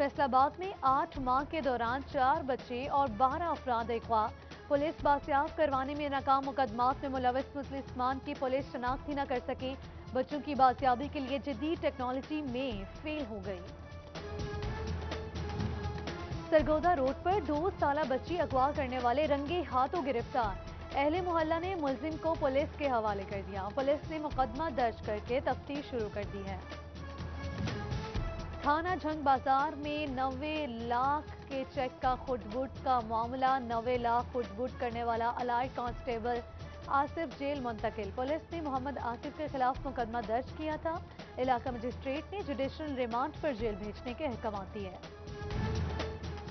फैसलाबाद में 8 माह के दौरान 4 बच्चे और 12 अफराद अगवा। पुलिस बासियाब करवाने में नाकाम मुकदमात में मुलविस मुसलमान की पुलिस शनाख्त ही न कर सके। बच्चों की बासियाबी के लिए जदीद टेक्नोलॉजी में फेल हो गई। सरगोदा रोड पर 2 साला बच्ची अगवा करने वाले रंगे हाथों गिरफ्तार। अहले मोहल्ला ने मुलजिम को पुलिस के हवाले कर दिया। पुलिस ने मुकदमा दर्ज करके तफ्तीश शुरू कर दी है। थाना झंग बाजार में 90 लाख के चेक का खुटबुट का मामला। 90 लाख खुटबुट करने वाला अलाइड कांस्टेबल आसिफ जेल मुंतकिल। पुलिस ने मोहम्मद आसिफ के खिलाफ मुकदमा दर्ज किया था। इलाका मजिस्ट्रेट ने जुडिशल रिमांड पर जेल भेजने के अहकाम दिए।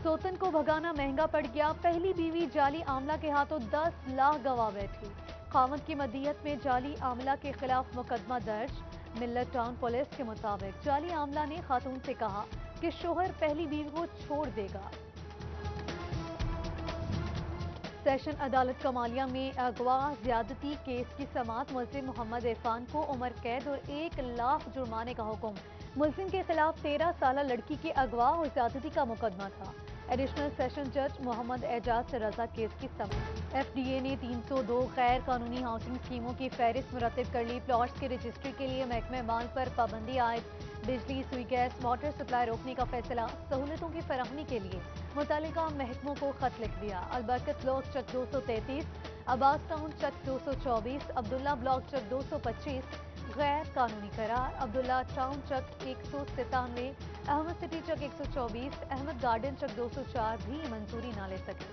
सोतन को भगाना महंगा पड़ गया। पहली बीवी जाली आमला के हाथों 10 लाख गवा बैठी। खावंद की मदीयत में जाली आमला के खिलाफ मुकदमा दर्ज। मिल्लत टाउन पुलिस के मुताबिक जाली आमला ने खातून से कहा कि शोहर पहली बीवी को छोड़ देगा। सेशन अदालत कमालिया में अगवा ज्यादती केस की समाअत। मुलजिम मोहम्मद इरफान को उम्र कैद और 1 लाख जुर्माने का हुक्म। मुलजिम के खिलाफ 13 साला लड़की के अगवा और ज्यादती का मुकदमा था। एडिशनल सेशन जज मोहम्मद एजाज से रजा केस की समाअत। एफडीए ने 302 गैर कानूनी हाउसिंग स्कीमों की फहरिस्त मुरतब कर ली। प्लॉट्स की रजिस्ट्री के लिए महकमे माल पर पाबंदी आयद। बिजली, सुई गैस, वाटर सप्लाई रोकने का फैसला। सहूलतों की फराहमी के लिए मुतल्लिका महकमों को खत लिख दिया। अलबरकत ब्लॉक चक 233, अब्बास टाउन चक 224, अब्दुल्ला ब्लॉक चक 225 गैर कानूनी करार। अब्दुल्ला टाउन चक 197, अहमद सिटी चक 124, अहमद गार्डन चक 204 भी मंजूरी ना ले सके।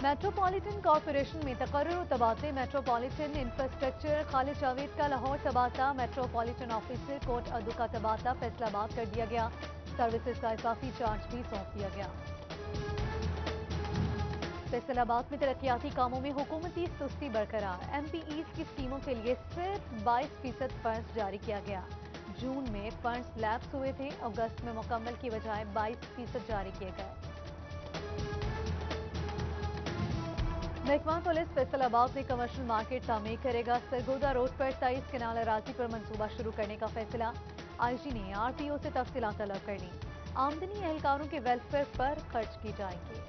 मेट्रोपॉलिटन कॉरपोरेशन में तकर्रुर और तबादले। मेट्रोपॉलिटन इंफ्रास्ट्रक्चर खालिद जावेद का लाहौर तबादला। मेट्रोपॉलिटन ऑफिसर कोट अदू का तबादला फैसलाबाद कर दिया गया। सर्विसेज का इजाफी चार्ज भी सौंप दिया गया। फैसलाबाद में तरक्याती कामों में हुकूमती सुस्ती बरकरार। एमपीईज की स्कीमों के लिए सिर्फ 22% फंड्स जारी किया गया। जून में फंड्स लैप्स हुए थे। अगस्त में मुकम्मल की बजाय 22% जारी किए गए। महकमा पुलिस फैसलाबाद में कमर्शियल मार्केट तामीर करेगा। सरगोदा रोड पर 23 कनाल अराजी पर मंसूबा शुरू करने का फैसला। आईजी ने आरटीओ से तफसीलात तलब कर ली। आमदनी एहलकारों के वेलफेयर पर खर्च की जाएंगी।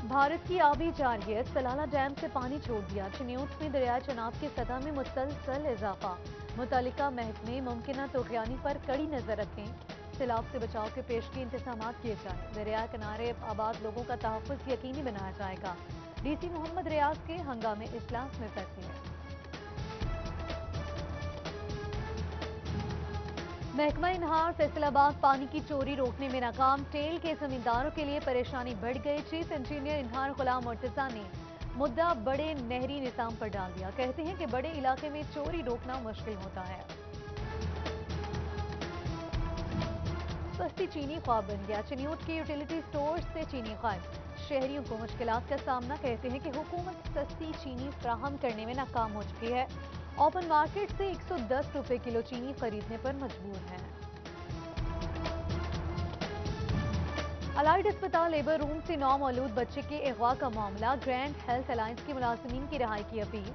भारत की आबी जारियत। सलाला डैम से पानी छोड़ दिया। चिन्योट में दरियाए चनाब की सतह में मुसलसल इजाफा। मुतल्लिका महकमे मुमकिना तुग़यानी पर कड़ी नजर रखें। सैलाब से बचाव के पेशगी इंतजाम किए जाएं। दरिया किनारे आबाद लोगों का तहफ़्फ़ुज़ यकीनी बनाया जाएगा। डीसी मोहम्मद रियाज के हंगामे इजलास में फैसले। महकमा इनहार फैसलाबाद पानी की चोरी रोकने में नाकाम। टेल के जमींदारों के लिए परेशानी बढ़ गई। चीफ इंजीनियर इनहार गुलाम मुर्तजा ने मुद्दा बड़े नहरी निज़ाम पर डाल दिया। कहते हैं कि बड़े इलाके में चोरी रोकना मुश्किल होता है। सस्ती चीनी ख्वाब बन गया। चिन्योट के यूटिलिटी स्टोर से चीनी गायब। शहरियों को मुश्किलात का सामना। कहते हैं कि हुकूमत सस्ती चीनी फराहम करने में नाकाम हो चुकी है। ओपन मार्केट से 110 रुपए किलो चीनी खरीदने पर मजबूर है। अलाइड अस्पताल लेबर रूम से नौमौलूद बच्चे के अगवा का मामला। ग्रैंड हेल्थ अलायंस की मुलाजिमीन की रिहाई की अपील।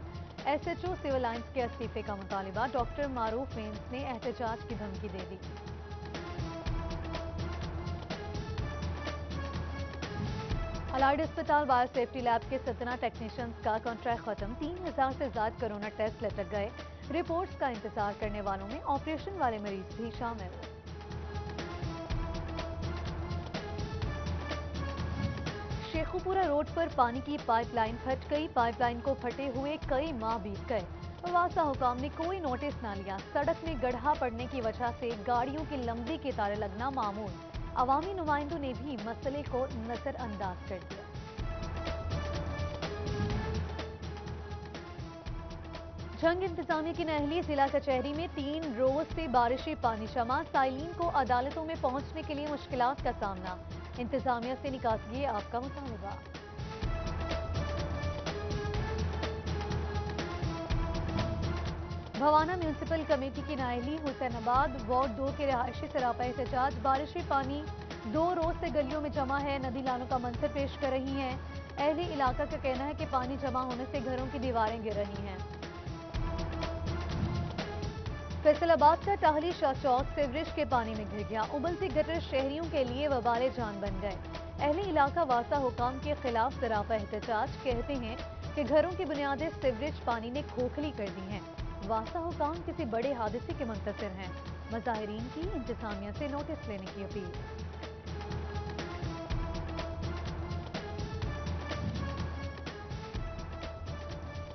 एसएचओ सिविल लाइंस के इस्तीफे का मुतालिबा। डॉक्टर मारूफ वेंस ने एहतजाज की धमकी दे दी। अलाइड अस्पताल बायो सेफ्टी लैब के 17 टेक्नीशियंस का कॉन्ट्रैक्ट खत्म। 3000 से ज्यादा कोरोना टेस्ट लटक गए। रिपोर्ट्स का इंतजार करने वालों में ऑपरेशन वाले मरीज भी शामिल। शेखुपुरा रोड पर पानी की पाइपलाइन फट गई। पाइपलाइन को फटे हुए कई माह बीत गए। वासा हुकाम ने कोई नोटिस न लिया। सड़क में गड्ढा पड़ने की वजह से गाड़ियों की लंबी कतारें लगना मामूल। अवामी नुमाइंदों ने भी मसले को नजरअंदाज कर दिया। झंग इंतजामिया की नहली जिला कचहरी में 3 रोज से बारिशी पानी जमा। साइलिन को अदालतों में पहुंचने के लिए मुश्किलात का सामना। इंतजामिया से निकासी आपका मुतालबा। भवाना म्यूनिसिपल कमेटी की नाअहली। हुसैनाबाद वार्ड 2 के रहायशी सरापा एहतजाज। बारिशी पानी 2 रोज से गलियों में जमा है। नदी नालों का मंजर पेश कर रही हैं। اہل علاقہ کا کہنا ہے کہ پانی جمع ہونے سے گھروں کی دیواریں گر رہی ہیں۔ فیصل آباد کا ٹاہلی شاہ چوک سیوریج کے پانی میں گر گیا۔ ابلتے گٹر شہریوں کے لیے وبال جان بن گئے۔ اہل علاقہ واسطہ حکام کے خلاف سراپا احتجاج، کہتے ہیں کہ گھروں کی بنیادیں سیوریج پانی نے کھوکھلی کر دی ہیں۔ واسطہ حکام کسی بڑے حادثے کے منتظر ہیں۔ مظاہرین کی انتظامیہ سے نوٹس لینے کی اپیل۔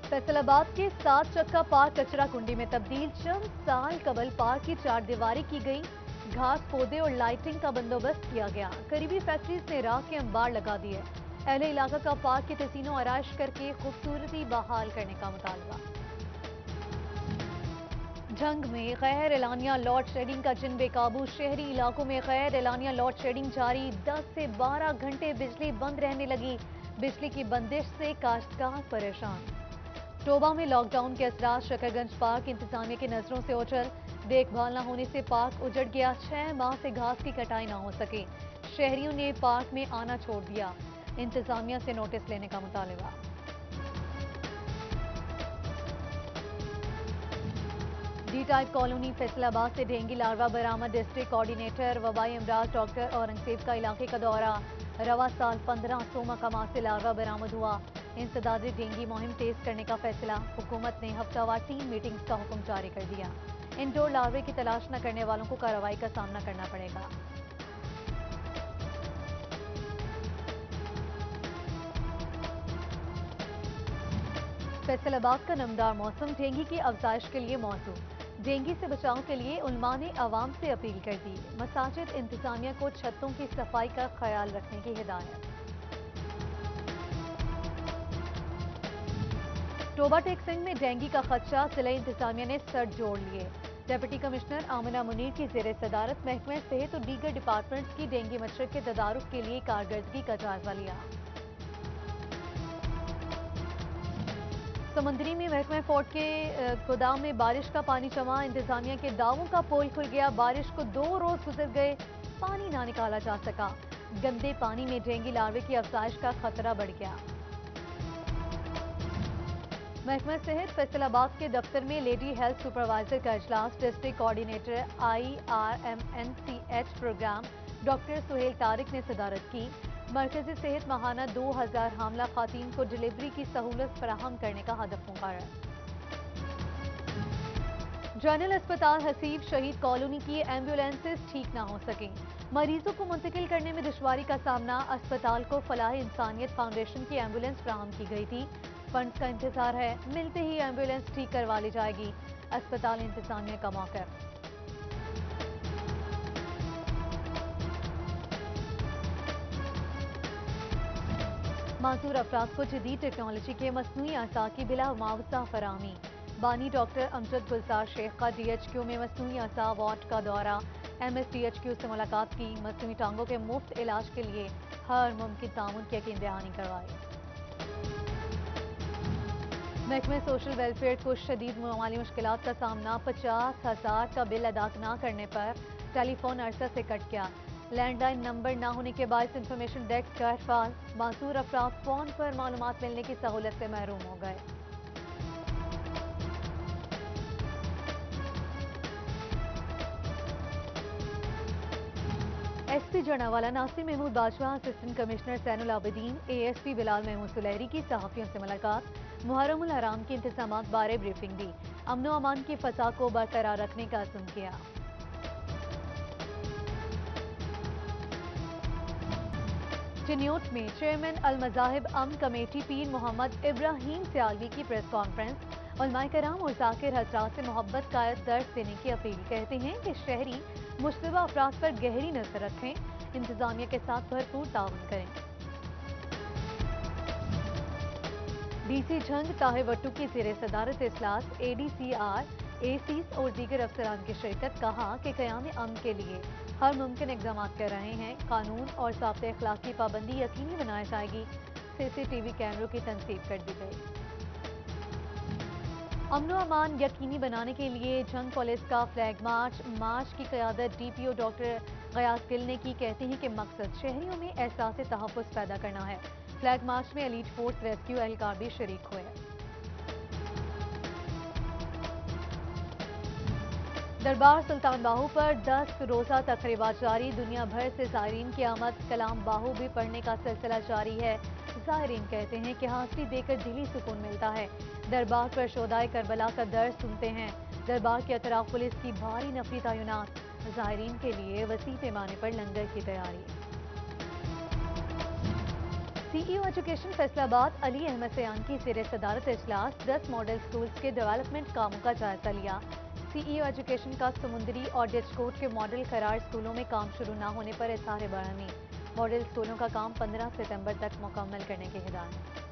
فیصل آباد کے 7 چکا پارک کچرا کنڈی میں تبدیل، چند سال قبل پارک کی چار دیواری کی گئی، گھاس پودے اور لائٹنگ کا بندوبست کیا گیا۔ قریبی فیکٹریز نے راکھ کے انبار لگا دیے۔ اہل علاقہ کا پارک کی تزئین و آرائش کر کے خوبصورتی بحال کرنے کا مطالبہ۔ جنگ میں غیر اعلانیہ لوڈ شیڈنگ کا جن بے قابو، شہری علاقوں میں غیر اعلانیہ لوڈ شیڈنگ جاری، 10 سے 12 گھنٹے بجلی بند رہنے لگی۔ بجلی کی بندش سے کاشتکار پریشان۔ ٹوبہ میں لاک ڈاؤن کے اثرات، شکر گنج پارک انتظامیہ کی نظروں سے اوجھل، دیکھ بھال نہ ہونے سے پارک اجڑ گیا، 6 ماہ سے گھاس کی کٹائی نہ ہو سکی، شہریوں نے پارک میں آنا چھوڑ دیا، انتظامیہ سے نوٹس لینے کا مطالبہ۔ ڈی ٹائپ کالونی فیصل آباد سے ڈینگی لاروا برآمد، ڈسٹرکٹ کوارڈینیٹر وبائی امراض ڈاکٹر اورنگزیب کا علاقے کا دورہ، رواں سال 1500 مقامات سے لاروا برآمد ہوا، انسدادی ڈینگی مہم تیز کرنے کا فیصلہ، حکومت نے ہفتہ وار 3 میٹنگز کا حکم جاری کر دیا، انڈور لاروے کی تلاش نہ کرنے والوں کو کارروائی کا سامنا کرنا پڑے گا۔ فیصل آباد کا نمدار موسم ڈینگی کی افزائش کے لیے موزوں، ڈینگی سے بچاؤ کے لیے علماء نے عوام سے اپیل کر دی، مساجد انتظامیہ کو چھتوں کی صفائی کا خیال رکھنے کی ہدایت۔ ٹوبہ ٹیک سنگھ میں ڈینگی کا خدشہ، ضلع انتظامیہ نے سر جوڑ لیے، ڈپٹی کمشنر آمنہ منیر کی زیر صدارت محکمہ صحت اور دیگر ڈپارٹمنٹس کی ڈینگی مچھر کے تدارک کے لیے کارکردگی کا جائزہ لیا۔ سمندری میں محکمہ فورٹ کے گودام میں بارش کا پانی جمع، انتظامیہ کے دعووں کا پول کھل گیا، بارش کو 2 روز گزر گئے، پانی نہ نکالا جا سکا، گندے پانی میں ڈینگی لاروے کی افزائش کا خطرہ بڑھ گیا۔ محکمہ صحت فیصل آباد کے دفتر میں لیڈی ہیلتھ سپروائزر کا اجلاس، district coordinator IRMNCH program doctor Sohail Tariq نے صدارت کی، مرکزی صحت ماہانہ 2000 حاملہ خواتین کو ڈلیوری کی سہولت فراہم کرنے کا ہدف مقرر۔ جنرل اسپتال حسیب شہید کالونی کی ایمبولینسز ٹھیک نہ ہو سکیں، مریضوں کو منتقل کرنے میں دشواری کا سامنا، اسپتال کو فلاح انسانیت فاؤنڈیشن کی ایمبولینس فراہم کی گئی تھی، فنڈز کا انتظار ہے، ملتے ہی ایمبولینس ٹھیک کروا لی جائے گی، اسپتال انتظامیہ کا موقف۔ معذور افراد کو جدید ٹیکنالوجی کے مصنوعی اعضاء کی بلا معاوضہ فراہمی، بانی ڈاکٹر امجد گلزار شیخ کا DHQ میں مصنوعی اعضاء وارڈ کا دورہ، MSDHQ سے ملاقات کی، مصنوعی ٹانگوں کے مفت علاج کے لیے ہر ممکن تعاون کی یقین دہانی کروائی۔ محکمہ سوشل ویلفیئر کو شدید مالی مشکلات کا سامنا، 50,000 کا بل ادا نہ کرنے پر ٹیلی فون عرصہ سے کٹ گیا، لینڈ لائن نمبر نہ ہونے کے باعث انفارمیشن ڈیسک غیر فعال، معذور افراد فون پر معلومات ملنے کی سہولت سے محروم ہو گئے۔ ایس پی جڑنوالا ناصر محمود باجوہ، اسسٹنٹ کمشنر زین العابدین، ASP بلال محمود سلیری کی صحافیوں سے ملاقات، محرم الحرام کے انتظامات بارے بریفنگ دی، امن و امان کی فضا کو برقرار رکھنے کا عزم کیا۔ چنیوٹ میں چیئرمین المذاہب امن کمیٹی پیر محمد ابراہیم سیالوی کی پریس کانفرنس، علماء کرام اور ذاکر حضرات سے محبت کا درس دینے کی اپیل، کہتے ہیں کہ شہری مشتبہ افراد پر گہری نظر رکھیں، انتظامیہ کے ساتھ بھرپور تعاون کریں۔ DC جھنگ طاہر وٹو کی زیر صدارت اجلاس، ADCR، ACs اور دیگر افسران کی شرکت، کہا کہ قیام امن کے لیے ہر ممکن اقدامات کر رہے ہیں، قانون اور ضابطۂ اخلاق کی پابندی یقینی بنائی جائے گی، CCTV کیمروں کی تنصیب کر دی گئی۔ امن و امان یقینی بنانے کے لیے جنگ پولیس کا فلیگ مارچ کی قیادت DPO ڈاکٹر غیاث گل نے کی، کہتے ہیں کہ مقصد شہریوں میں احساس تحفظ پیدا کرنا ہے، फ्लैग मार्च में एलीट फोर्स रेस्क्यू एहलकार भी शरीक हुए। दरबार सुल्तान बाहू पर 10 रोज़ा तकरीबा जारी। दुनिया भर से ज़ायरीन की आमद। कलाम बाहू भी पढ़ने का सिलसिला जारी है। ज़ायरीन कहते हैं कि हाज़िरी देकर दिली सुकून मिलता है। दरबार पर शोदाए करबला का दर्द सुनते हैं। दरबार के अतराफ पुलिस की भारी नफरी तैनात। ज़ायरीन के लिए वसी पैमाने पर लंगर की तैयारी। सीईओ एजुकेशन फैसलाबाद अली अहमद सयान की ज़ेर सदारत इजलास 10 मॉडल स्कूल्स के डेवलपमेंट कामों का जायजा लिया। सीईओ एजुकेशन का समुंदरी और डिचकोट के मॉडल करार स्कूलों में काम शुरू न होने पर इज़हार बरहमी। मॉडल स्कूलों का काम 15 सितंबर तक मुकम्मल करने की हिदायत।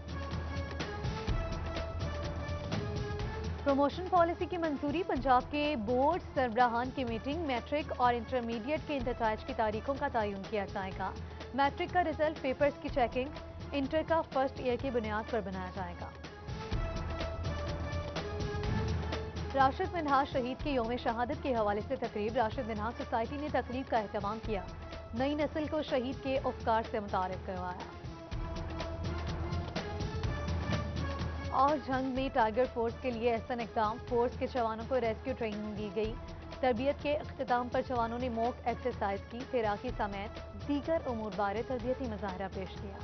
प्रमोशन पॉलिसी की मंजूरी। पंजाब के बोर्ड सरबराहान की मीटिंग। मैट्रिक और इंटरमीडिएट के इंतजाज की तारीखों का तयन किया जाएगा। मैट्रिक का रिजल्ट पेपर्स की चेकिंग इंटर का फर्स्ट ईयर की बुनियाद पर बनाया जाएगा। राशिद मिन्हाज शहीद के यौम शहादत के हवाले से तकरीब। राशिद मिन्हाज सोसाइटी ने तकरीब का एहतमाम किया। नई नस्ल को शहीद के अफकार से मुतारिफ करवाया। और जंग में टाइगर फोर्स के लिए एहसन इक़दाम। फोर्स के जवानों को रेस्क्यू ट्रेनिंग दी गई। तरबियत के इख्तिताम पर जवानों ने मॉक एक्सरसाइज की। तैराकी समेत दीगर उमूर बारे तरबियती मुजाहरा पेश किया।